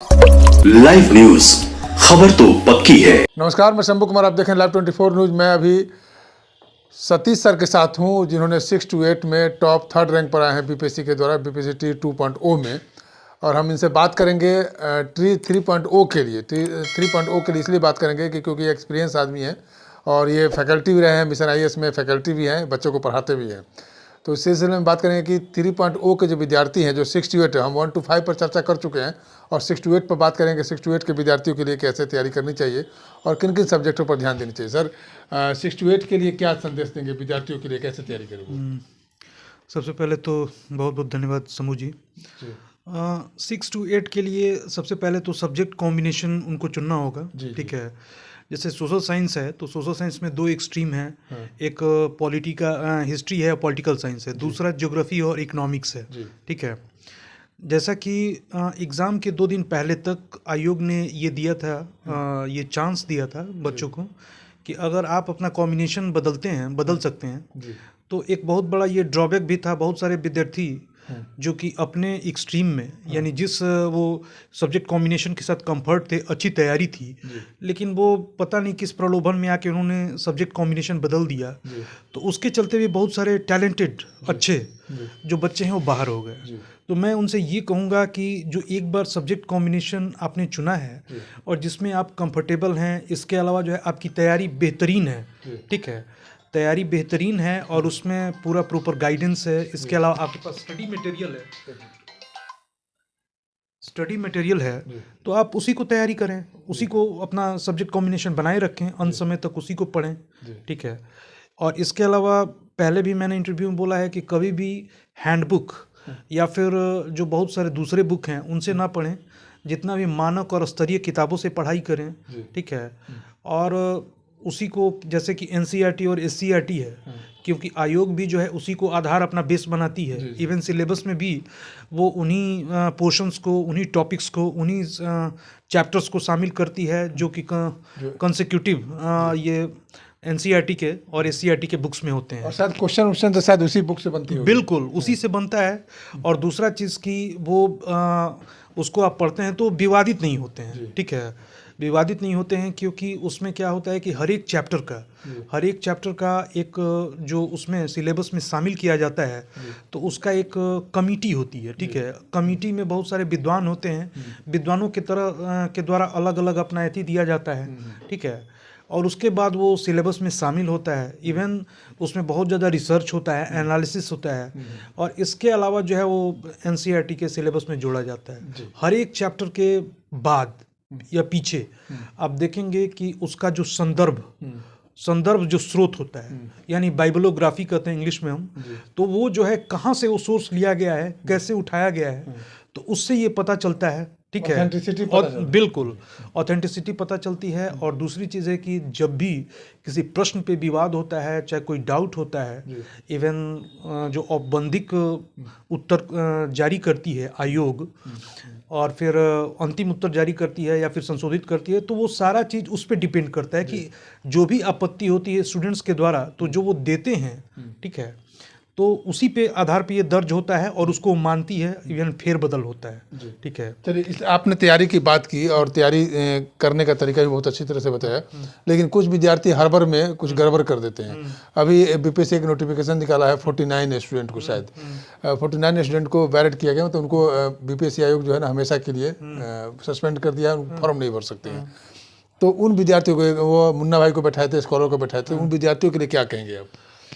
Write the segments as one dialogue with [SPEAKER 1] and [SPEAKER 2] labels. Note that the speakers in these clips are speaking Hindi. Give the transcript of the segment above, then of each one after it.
[SPEAKER 1] लाइव न्यूज, खबर तो पक्की है।
[SPEAKER 2] नमस्कार, मैं शंभू कुमार, आप देखें लाइव 24 न्यूज। मैं अभी सतीश सर के साथ हूं, जिन्होंने 6 to 8 में टॉप 3rd रैंक पर आए हैं बीपीएससी के द्वारा, बीपीएससी टी 2.0 में। और हम इनसे बात करेंगे टी 3.0 के लिए। टी 3.0 के लिए इसलिए बात करेंगे कि क्योंकि एक्सपीरियंस आदमी है और ये फैकल्टी भी रहे हैं, मिशन आईएएस में फैकल्टी भी हैं, बच्चों को पढ़ाते भी हैं। तो इस सिलसिले में बात करेंगे कि 3.0 के जो विद्यार्थी हैं, जो 6 to 8 है, हम 1 to 5 पर चर्चा कर चुके हैं और 6 to 8 पर बात करेंगे। 6 to 8 के विद्यार्थियों के लिए कैसे तैयारी करनी चाहिए और किन किन सब्जेक्टों पर ध्यान देनी चाहिए। सर, 6 to 8 के लिए क्या संदेश देंगे विद्यार्थियों के लिए, कैसे तैयारी करेंगे?
[SPEAKER 3] सबसे पहले तो बहुत बहुत धन्यवाद समूह जी। 6 to 8 के लिए सबसे पहले तो सब्जेक्ट कॉम्बिनेशन उनको चुनना होगा। ठीक है, जैसे सोशल साइंस है तो सोशल साइंस में 2 एक्सट्रीम है। एक हिस्ट्री है, पॉलिटिकल साइंस है, दूसरा ज्योग्राफी और इकोनॉमिक्स है। ठीक है, जैसा कि एग्ज़ाम के 2 दिन पहले तक आयोग ने ये दिया था, ये चांस दिया था बच्चों को कि अगर आप अपना कॉम्बिनेशन बदल सकते हैं। तो एक बहुत बड़ा ये ड्रॉबैक भी था, बहुत सारे विद्यार्थी जो कि अपने एक्सट्रीम में यानी जिस वो सब्जेक्ट कॉम्बिनेशन के साथ कंफर्ट थे, अच्छी तैयारी थी, लेकिन वो पता नहीं किस प्रलोभन में आके उन्होंने सब्जेक्ट कॉम्बिनेशन बदल दिया। तो उसके चलते भी बहुत सारे टैलेंटेड अच्छे जो बच्चे हैं वो बाहर हो गए। तो मैं उनसे ये कहूँगा कि जो एक बार सब्जेक्ट कॉम्बिनेशन आपने चुना है और जिसमें आप कंफर्टेबल हैं, इसके अलावा जो है आपकी तैयारी बेहतरीन है। ठीक है, तैयारी बेहतरीन है और उसमें पूरा प्रॉपर गाइडेंस है। इसके अलावा आपके पास स्टडी मटेरियल है तो आप उसी को तैयारी करें, उसी को अपना सब्जेक्ट कॉम्बिनेशन बनाए रखें, अंत समय तक उसी को पढ़ें। ठीक है, और इसके अलावा पहले भी मैंने इंटरव्यू में बोला है कि कभी भी हैंडबुक या फिर जो बहुत सारे दूसरे बुक हैं उनसे ना पढ़ें, जितना भी मानक और स्तरीय किताबों से पढ़ाई करें। ठीक है, और उसी को जैसे कि एनसीईआरटी और एससीईआरटी है, क्योंकि आयोग भी जो है उसी को आधार अपना बेस बनाती है। इवन सिलेबस में भी वो उन्हीं पोर्शंस को, उन्हीं टॉपिक्स को, उन्हीं चैप्टर्स को शामिल करती है जो कि कंसेक्यूटिव ये एनसीईआरटी के और एससीईआरटी के बुक्स में होते हैं।
[SPEAKER 2] और शायद क्वेश्चन तो शायद उसी बुक से बनती है।
[SPEAKER 3] बिल्कुल उसी से बनता है। और दूसरा चीज़ की वो उसको आप पढ़ते हैं तो विवादित नहीं होते हैं। ठीक है, विवादित नहीं होते हैं क्योंकि उसमें क्या होता है कि हर एक चैप्टर का एक जो उसमें सिलेबस में शामिल किया जाता है तो उसका एक कमिटी होती है। ठीक है, कमिटी में बहुत सारे विद्वान होते हैं, विद्वानों के द्वारा अलग अलग अपना एथी दिया जाता है। ठीक है, और उसके बाद वो सिलेबस में शामिल होता है। इवन उसमें बहुत ज़्यादा रिसर्च होता है, एनालिसिस होता है, और इसके अलावा जो है वो एनसीईआरटी के सिलेबस में जोड़ा जाता है। हर एक चैप्टर के बाद या पीछे आप देखेंगे कि उसका जो संदर्भ जो स्रोत होता है, यानी बाइबलोग्राफी कहते हैं इंग्लिश में हम, तो वो जो है कहाँ से वो सोर्स लिया गया है, कैसे उठाया गया है, तो उससे ये पता चलता है। ठीक है, और बिल्कुल ऑथेंटिसिटी पता चलती है। और दूसरी चीज़ है कि जब भी किसी प्रश्न पे विवाद होता है, चाहे कोई डाउट होता है, इवन जो औपबंधिक उत्तर जारी करती है आयोग और फिर अंतिम उत्तर जारी करती है या फिर संशोधित करती है, तो वो सारा चीज़ उस पर डिपेंड करता है कि जो भी आपत्ति होती है स्टूडेंट्स के द्वारा, तो जो वो देते हैं, ठीक है, तो उसी पे आधार पे ये दर्ज होता है और उसको मानती है, इवन फेरबदल होता है। ठीक है,
[SPEAKER 2] चलिए, आपने तैयारी की बात की और तैयारी करने का तरीका भी बहुत अच्छी तरह से बताया, लेकिन कुछ विद्यार्थी हड़बड़ में कुछ गड़बड़ कर देते हैं। अभी बीपीएससी एक नोटिफिकेशन निकाला है 49 स्टूडेंट को, शायद 49 स्टूडेंट को वैलिड किया गया, तो उनको बीपीएससी आयोग जो है ना हमेशा के लिए सस्पेंड कर दिया, फॉर्म नहीं भर सकते हैं। तो उन विद्यार्थियों को, वो मुन्ना भाई को बैठाए थे, स्कॉलर को बैठाए थे, उन विद्यार्थियों के लिए क्या कहेंगे आप?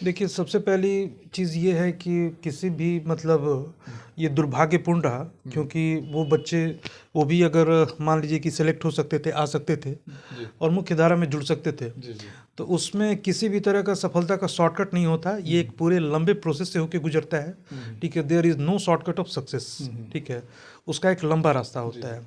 [SPEAKER 3] देखिए, सबसे पहली चीज़ ये है कि किसी भी मतलब ये दुर्भाग्यपूर्ण रहा, क्योंकि वो बच्चे, वो भी अगर मान लीजिए कि सेलेक्ट हो सकते थे, आ सकते थे और मुख्य धारा में जुड़ सकते थे, तो उसमें किसी भी तरह का सफलता का शॉर्टकट नहीं होता। ये एक पूरे लंबे प्रोसेस से होकर गुजरता है। ठीक है, there is no shortcut of success. ठीक है, उसका एक लंबा रास्ता होता है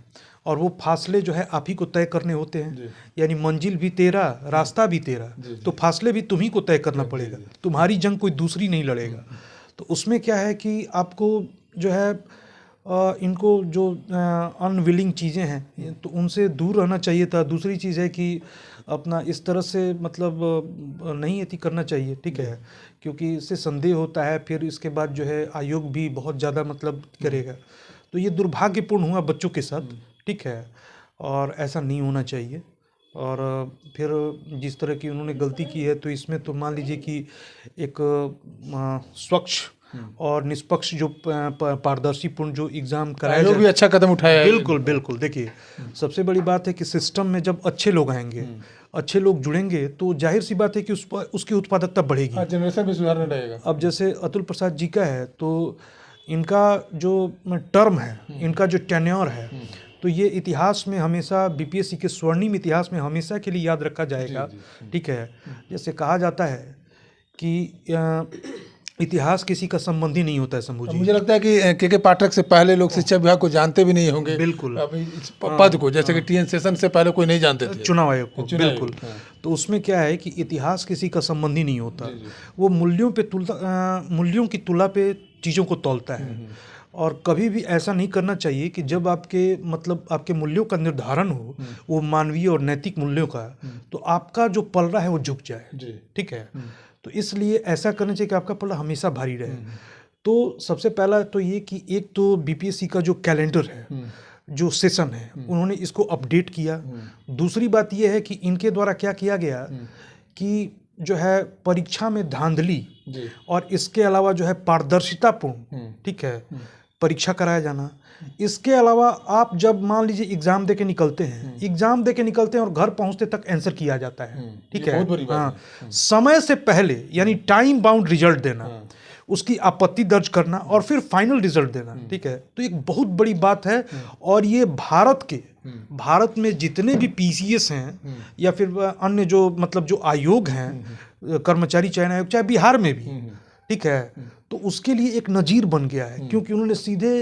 [SPEAKER 3] और वो फासले जो है आप ही को तय करने होते हैं। यानी मंजिल भी तेरा, रास्ता भी तेरा, तो फासले भी तुम्ही को तय करना पड़ेगा। तुम्हारी जंग कोई दूसरी नहीं लड़ेगा। तो उसमें क्या है कि आपको जो है इनको जो अनविलिंग चीज़ें हैं तो उनसे दूर रहना चाहिए था। दूसरी चीज़ है कि अपना इस तरह से मतलब नहीं एथी करना चाहिए। ठीक है, क्योंकि इससे संदेह होता है, फिर इसके बाद जो है आयोग भी बहुत ज़्यादा मतलब करेगा। तो ये दुर्भाग्यपूर्ण हुआ बच्चों के साथ। ठीक है, और ऐसा नहीं होना चाहिए। और फिर जिस तरह की उन्होंने गलती की है, तो इसमें तो मान लीजिए कि एक स्वच्छ और निष्पक्ष जो पारदर्शीपूर्ण जो एग्ज़ाम कराया
[SPEAKER 2] आयोग भी
[SPEAKER 3] जाए।
[SPEAKER 2] अच्छा कदम उठाया है।
[SPEAKER 3] बिल्कुल बिल्कुल। देखिए, सबसे बड़ी बात है कि सिस्टम में जब अच्छे लोग आएंगे, अच्छे लोग जुड़ेंगे, तो जाहिर सी बात है कि उसकी उत्पादकता बढ़ेगी।
[SPEAKER 2] जनरेशन भी सुधारने लगेगा।
[SPEAKER 3] अब जैसे अतुल प्रसाद जी का है, तो इनका जो टर्म है, इनका जो टेन्योर है, तो ये इतिहास में हमेशा बीपीएससी के स्वर्णिम इतिहास में हमेशा के लिए याद रखा जाएगा। ठीक है, जैसे कहा जाता है कि इतिहास किसी का संबंधी नहीं होता है शंभू जी।
[SPEAKER 2] मुझे लगता है कि के पाठक से पहले लोग शिक्षा विभाग को जानते भी नहीं होंगे।
[SPEAKER 3] बिल्कुल।
[SPEAKER 2] अभी इस पद को, जैसे कि टीएन सेशन से पहले कोई नहीं जानते थे,
[SPEAKER 3] चुनाव आयोग को। बिल्कुल। तो उसमें क्या है कि इतिहास किसी का संबंधी नहीं होता, वो मूल्यों की तुलना पे चीज़ों को तौलता है। और कभी भी ऐसा नहीं करना चाहिए कि जब आपके मूल्यों का निर्धारण हो, वो मानवीय और नैतिक मूल्यों का, तो आपका जो पलड़ा है वो झुक जाए। ठीक है, तो इसलिए ऐसा करना चाहिए कि आपका पलड़ा हमेशा भारी रहे। तो सबसे पहला तो ये कि एक तो बीपीएससी का जो कैलेंडर है, जो सेशन है, उन्होंने इसको अपडेट किया। दूसरी बात ये है कि इनके द्वारा क्या किया गया कि जो है परीक्षा में धांधली और इसके अलावा जो है पारदर्शितापूर्ण, ठीक है, परीक्षा कराया जाना। इसके अलावा आप जब मान लीजिए एग्जाम दे के निकलते हैं और घर पहुंचते तक आंसर किया जाता है। ठीक है,
[SPEAKER 2] बहुत बड़ी बात
[SPEAKER 3] हाँ, समय से पहले यानी टाइम बाउंड रिजल्ट देना, उसकी आपत्ति दर्ज करना और फिर फाइनल रिजल्ट देना। ठीक है, तो एक बहुत बड़ी बात है। और ये भारत में जितने भी पीसीएस हैं या फिर अन्य जो आयोग हैं, कर्मचारी चयन आयोग, चाहे बिहार में भी, ठीक है, तो उसके लिए एक नजीर बन गया है, क्योंकि उन्होंने सीधे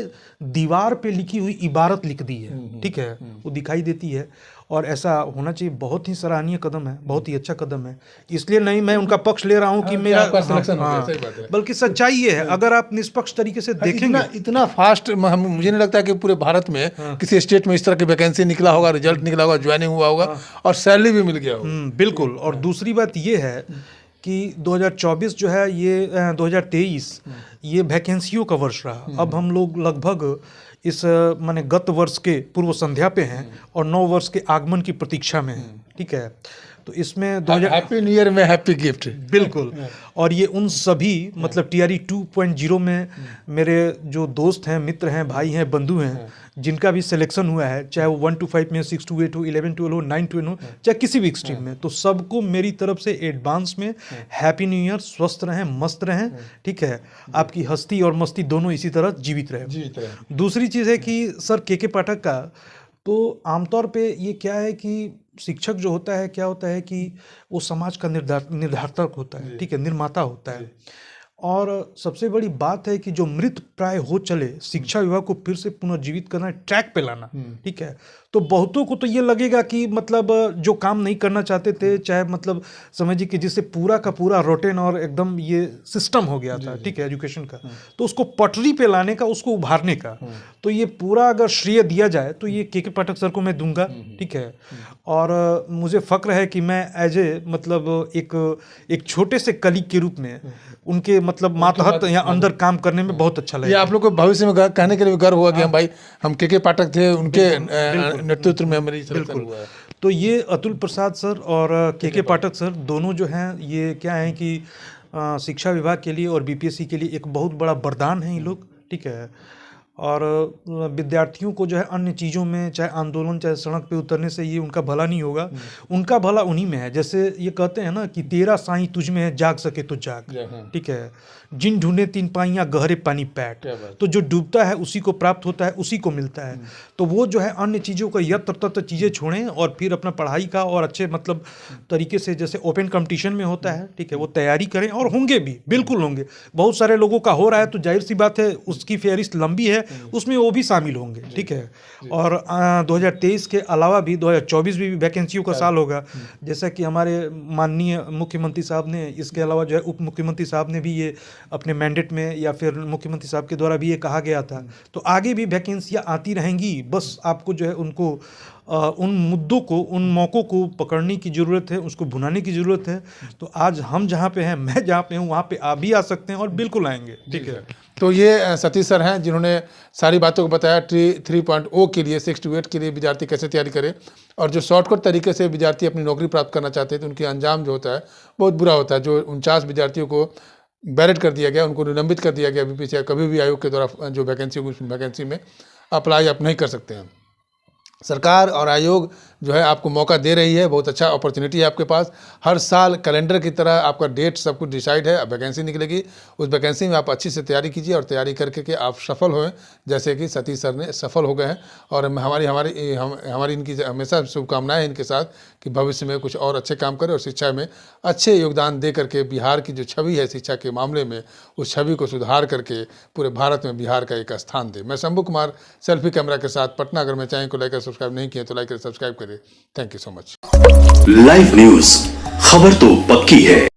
[SPEAKER 3] दीवार पे लिखी हुई इबारत लिख दी है। ठीक है, वो दिखाई देती है और ऐसा होना चाहिए। बहुत ही सराहनीय कदम है, बहुत ही अच्छा कदम है। इसलिए नहीं मैं उनका पक्ष ले रहा हूँ कि मेरा
[SPEAKER 2] सिलेक्शन हो गया, सही बात है।
[SPEAKER 3] बल्कि सच्चाई ये है, अगर आप निष्पक्ष तरीके से देखेंगे,
[SPEAKER 2] इतना फास्ट मुझे नहीं लगता कि पूरे भारत में किसी स्टेट में इस तरह की वैकेंसी निकला होगा, रिजल्ट निकला होगा, ज्वाइनिंग हुआ होगा और सैलरी भी मिल गया होगा।
[SPEAKER 3] बिल्कुल। और दूसरी बात ये है कि 2024 जो है, ये 2023 ये वैकेंसियों का वर्ष रहा। अब हम लोग लगभग इस माने गत वर्ष के पूर्व संध्या पे हैं और 9 वर्ष के आगमन की प्रतीक्षा में हैं। ठीक है, तो इसमें
[SPEAKER 2] हैप्पी न्यू ईयर में हैप्पी गिफ्ट।
[SPEAKER 3] बिल्कुल। और ये उन सभी TRE 2.0 में मेरे जो दोस्त हैं, मित्र हैं, भाई हैं, बंधु हैं, जिनका भी सिलेक्शन हुआ है, चाहे वो 1 to 5 में, 6 to 8 हो, 11 to 12 हो, 9 to 10 हो, चाहे किसी भी स्ट्रीम में, तो सबको मेरी तरफ से एडवांस में हैप्पी न्यू ईयर। स्वस्थ रहें, मस्त रहें। ठीक है, आपकी हस्ती और मस्ती दोनों इसी तरह जीवित रहे। दूसरी चीज़ है कि सर के पाठक का, तो आमतौर पे ये क्या है कि शिक्षक जो होता है, क्या होता है कि वो समाज का निर्धारक होता है। ठीक है, निर्माता होता है। और सबसे बड़ी बात है कि जो मृत प्राय हो चले शिक्षा विभाग को फिर से पुनर्जीवित करना, ट्रैक पे लाना। ठीक है, तो बहुतों को तो ये लगेगा कि जो काम नहीं करना चाहते थे, चाहे समझिए कि जिससे पूरा का पूरा रोटेन और एकदम ये सिस्टम हो गया था, ठीक है, एजुकेशन का, तो उसको पटरी पे लाने का, उसको उभारने का, तो ये पूरा अगर श्रेय दिया जाए तो ये के पाठक सर को मैं दूंगा। ठीक है, और मुझे फक्र है कि मैं एज ए एक छोटे से कलीग के रूप में उनके मातहत या अंदर काम करने में बहुत अच्छा लगेगा।
[SPEAKER 2] ये आप लोग को भविष्य में कहने के लिए गर्व होगा कि हम के पाठक थे, उनके नेतृत्व में हमारी सिलेक्शन हुआ है।
[SPEAKER 3] तो ये अतुल प्रसाद सर और के पाठक सर दोनों जो हैं, ये क्या है कि शिक्षा विभाग के लिए और बीपीएससी के लिए एक बहुत बड़ा वरदान है ये लोग। ठीक है, और विद्यार्थियों को जो है अन्य चीज़ों में, चाहे आंदोलन, चाहे सड़क पे उतरने से ये उनका भला नहीं होगा। उनका भला उन्हीं में है। जैसे ये कहते हैं ना कि तेरा साईं तुझ में है, जाग सके तो जाग। ठीक है, जिन ढूंढे तीन पाइयाँ गहरे पानी पैट, तो जो डूबता है उसी को प्राप्त होता है, उसी को मिलता है। तो वो जो है अन्य चीज़ों का यत्र तत्र चीज़ें छोड़ें और फिर अपना पढ़ाई का और अच्छे तरीके से, जैसे ओपन कंपटीशन में होता है, ठीक है, वो तैयारी करें। और होंगे भी, बिल्कुल होंगे। बहुत सारे लोगों का हो रहा है, तो जाहिर सी बात है उसकी फेहरिस्त लंबी है, उसमें वो भी शामिल होंगे। ठीक है, और 2023 के अलावा भी 2024 भी वैकेंसियों का साल होगा। जैसा कि हमारे माननीय मुख्यमंत्री साहब ने, इसके अलावा जो है उप मुख्यमंत्री साहब ने भी ये अपने मैंडेट में, या फिर मुख्यमंत्री साहब के द्वारा भी ये कहा गया था। तो आगे भी वैकेंसियाँ आती रहेंगी। बस आपको जो है उनको उन मुद्दों को, उन मौक़ों को पकड़ने की ज़रूरत है, उसको भुनाने की ज़रूरत है। तो आज हम जहाँ पे हैं, मैं जहाँ पे हूँ, वहाँ पे आप भी आ सकते हैं और बिल्कुल आएंगे। ठीक है।
[SPEAKER 2] तो ये सतीश सर हैं जिन्होंने सारी बातों को बताया। ट्री 3.0 के लिए 6 to 8 के लिए विद्यार्थी कैसे तैयारी करें, और जो शॉर्टकट तरीके से विद्यार्थी अपनी नौकरी प्राप्त करना चाहते हैं तो उनकी अंजाम जो होता है बहुत बुरा होता है। जो 49 विद्यार्थियों को बैरेट कर दिया गया, उनको निलंबित कर दिया गया बीपीएससी, कभी भी आयोग के द्वारा जो वैकेंसी होगी उस वैकेंसी में अप्लाई आप नहीं कर सकते हैं। सरकार और आयोग जो है आपको मौका दे रही है, बहुत अच्छा अपॉर्चुनिटी है आपके पास। हर साल कैलेंडर की तरह आपका डेट सब कुछ डिसाइड है, अब वैकेंसी निकलेगी, उस वैकेंसी में आप अच्छी से तैयारी कीजिए और तैयारी करके के आप सफल हों, जैसे कि सतीश सर ने सफल हो गए हैं। और हमारी इनकी हमेशा शुभकामनाएं इनके साथ कि भविष्य में कुछ और अच्छे काम करें और शिक्षा में अच्छे योगदान दे करके बिहार की जो छवि है शिक्षा के मामले में, उस छवि को सुधार करके पूरे भारत में बिहार का एक स्थान दे। मैं शंभू कुमार सेल्फी कैमरा के साथ पटना। अगर मैं चैनल को लाइक और सब्सक्राइब नहीं किया तो लाइक और सब्सक्राइब करें। Thank you so much.
[SPEAKER 1] Live news, खबर तो पक्की है।